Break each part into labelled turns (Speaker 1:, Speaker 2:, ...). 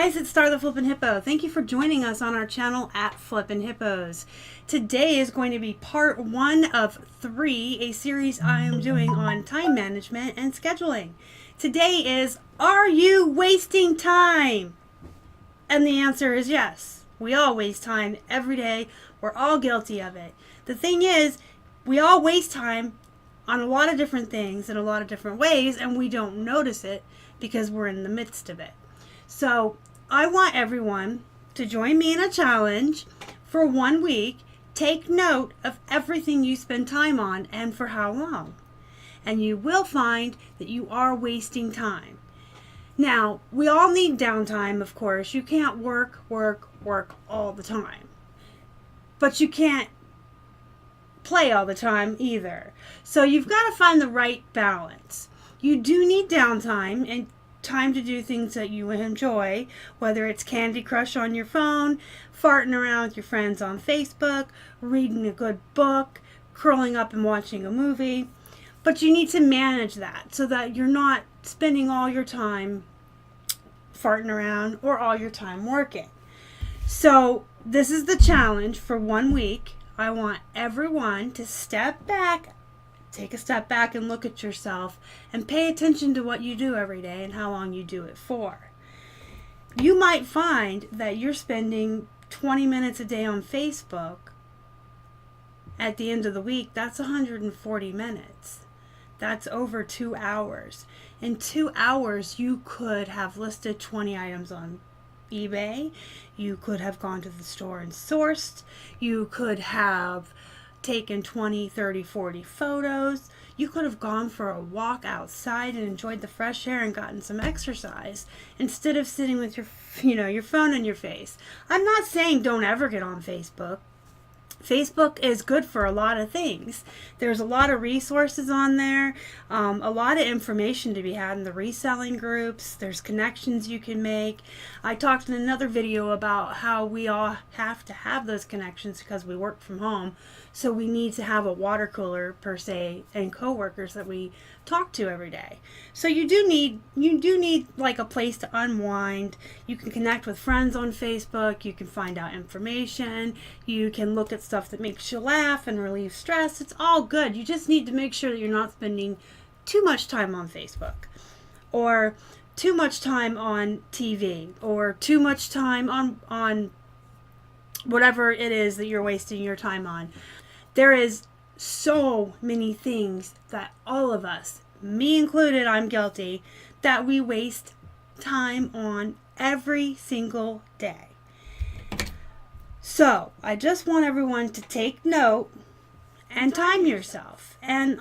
Speaker 1: guys, it's Star the Flippin' Hippo. Thank you for joining us on our channel at Flippin' Hippos. Today is going to be part 1 of 3, a series I am doing on time management and scheduling. Today is, are you wasting time? And the answer is yes. We all waste time every day. We're all guilty of it. The thing is, we all waste time on a lot of different things in a lot of different ways, and we don't notice it because we're in the midst of it. So I want everyone to join me in a challenge for 1 week. Take note of everything you spend time on and for how long. And you will find that you are wasting time. Now, we all need downtime, of course. You can't work all the time. But you can't play all the time either. So you've got to find the right balance. You do need downtime and time to do things that you enjoy, whether it's Candy Crush on your phone, farting around with your friends on Facebook, reading a good book, curling up and watching a movie. But you need to manage that so that you're not spending all your time farting around or all your time working. So this is the challenge for 1 week. I want everyone to step back, take a step back and look at yourself and pay attention to what you do every day and how long you do it for. You might find that you're spending 20 minutes a day on Facebook. At the end of the week, that's 140 minutes. That's over 2 hours. In 2 hours, you could have listed 20 items on eBay. You could have gone to the store and sourced. You could have taken 20, 30, 40 photos. You could have gone for a walk outside and enjoyed the fresh air and gotten some exercise instead of sitting with your phone in your face. I'm not saying don't ever get on Facebook. Facebook is good for a lot of things. There's a lot of resources on there, a lot of information to be had in the reselling groups. There's connections you can make. I talked in another video about how we all have to have those connections because we work from home. So we need to have a water cooler per se and coworkers that we talk to every day. So you do need like a place to unwind. You can connect with friends on Facebook. You can find out information. You can look at stuff that makes you laugh and relieve stress. It's all good. You just need to make sure that you're not spending too much time on Facebook or too much time on TV or too much time on whatever it is that you're wasting your time on. There is so many things that all of us, me included, I'm guilty, that we waste time on every single day. So I just want everyone to take note and time yourself. And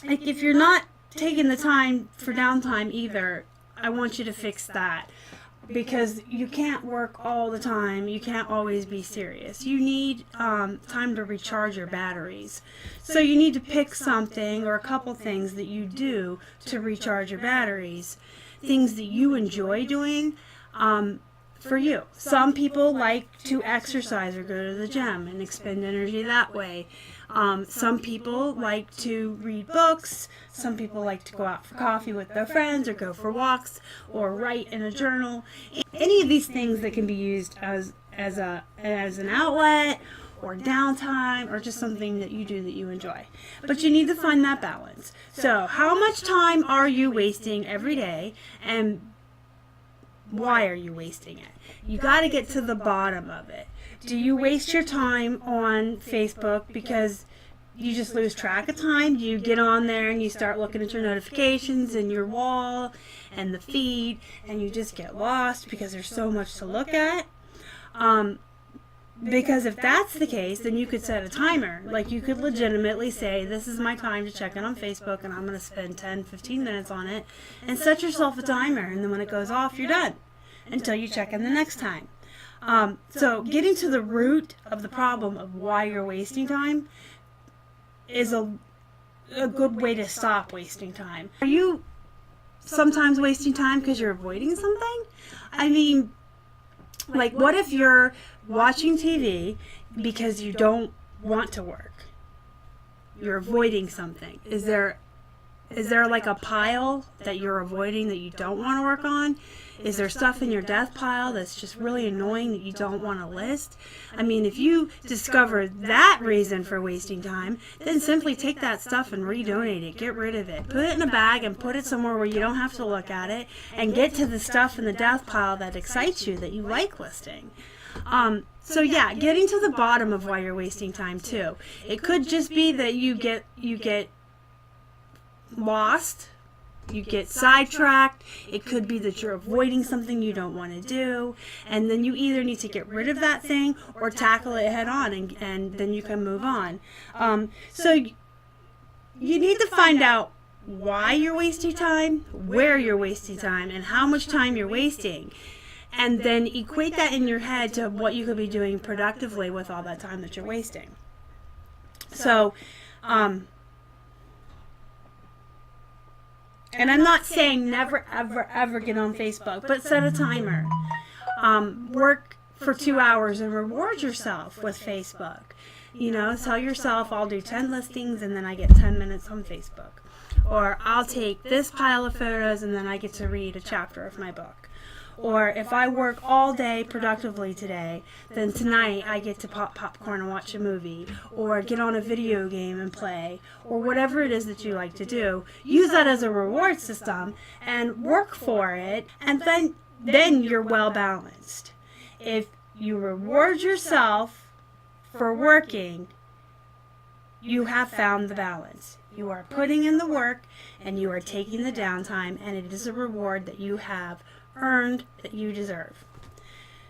Speaker 1: like if you're not taking the time for downtime either, I want you to fix that. Because you can't work all the time. You can't always be serious. You need time to recharge your batteries. So you need to pick something or a couple things that you do to recharge your batteries. Things that you enjoy doing for you. Some people like to exercise or go to the gym and expend energy that way. Some people like to read books. Some people like to go out for coffee with their friends or go for walks or write in a journal. Any of these things that can be used as an outlet or downtime or just something that you do that you enjoy. But you need to find that balance. So how much time are you wasting every day and why are you wasting it? You got to get to the bottom of it. Do you waste your time on Facebook because you just lose track of time? Do you get on there and you start looking at your notifications and your wall and the feed and you just get lost because there's so much to look at? Because if that's the case, then you could set a timer. Like you could legitimately say, this is my time to check in on Facebook and I'm going to spend 10, 15 minutes on it, and set yourself a timer, and then when it goes off, you're done until you check in the next time. So getting to the root of the problem of why you're wasting time is a good way to stop wasting time. Are you sometimes wasting time because you're avoiding something? I mean, like what if you're watching TV because you don't want to work? You're avoiding something. Is there Is there like a pile that you're avoiding that you don't want to work on? Is there stuff in your death pile that's just really annoying that you don't want to list? I mean, if you discover that reason for wasting time, then simply take that stuff and redonate it. Get rid of it. Put it in a bag and put it somewhere where you don't have to look at it, and get to the stuff in the death pile that excites you, that you like listing. So yeah, getting to the bottom of why you're wasting time too. It could just be that you get lost, you get sidetracked. It could be that you're avoiding something you don't want to do, and then you either need to get rid of that thing or tackle it head on, and then you can move on. So you need to find out why you're wasting time, where you're wasting time, and how much time you're wasting. And then equate that in your head to what you could be doing productively with all that time that you're wasting. So, and I'm not saying never, ever, ever get on Facebook, but set a timer. Work for 2 hours and reward yourself with Facebook. You know, tell yourself, I'll do 10 listings and then I get 10 minutes on Facebook. Or I'll take this pile of photos and then I get to read a chapter of my book. Or if I work all day productively today, then tonight I get to pop popcorn and watch a movie, or get on a video game and play, or whatever it is that you like to do. Use that as a reward system and work for it, and then you're well balanced. If you reward yourself for working, you have found the balance. You are putting in the work and you are taking the downtime, and it is a reward that you have earned, that you deserve.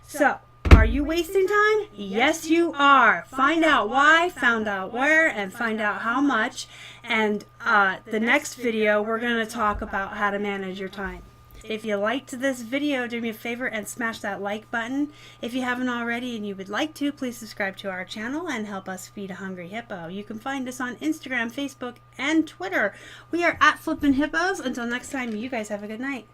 Speaker 1: So, are you wasting time? Yes, you are. Find out why, find out where, and find out how much. And the next video, we're going to talk about how to manage your time. If you liked this video, do me a favor and smash that like button. If you haven't already and you would like to, please subscribe to our channel and help us feed a hungry hippo. You can find us on Instagram, Facebook, and Twitter. We are at Flippin' Hippos. Until next time, you guys have a good night.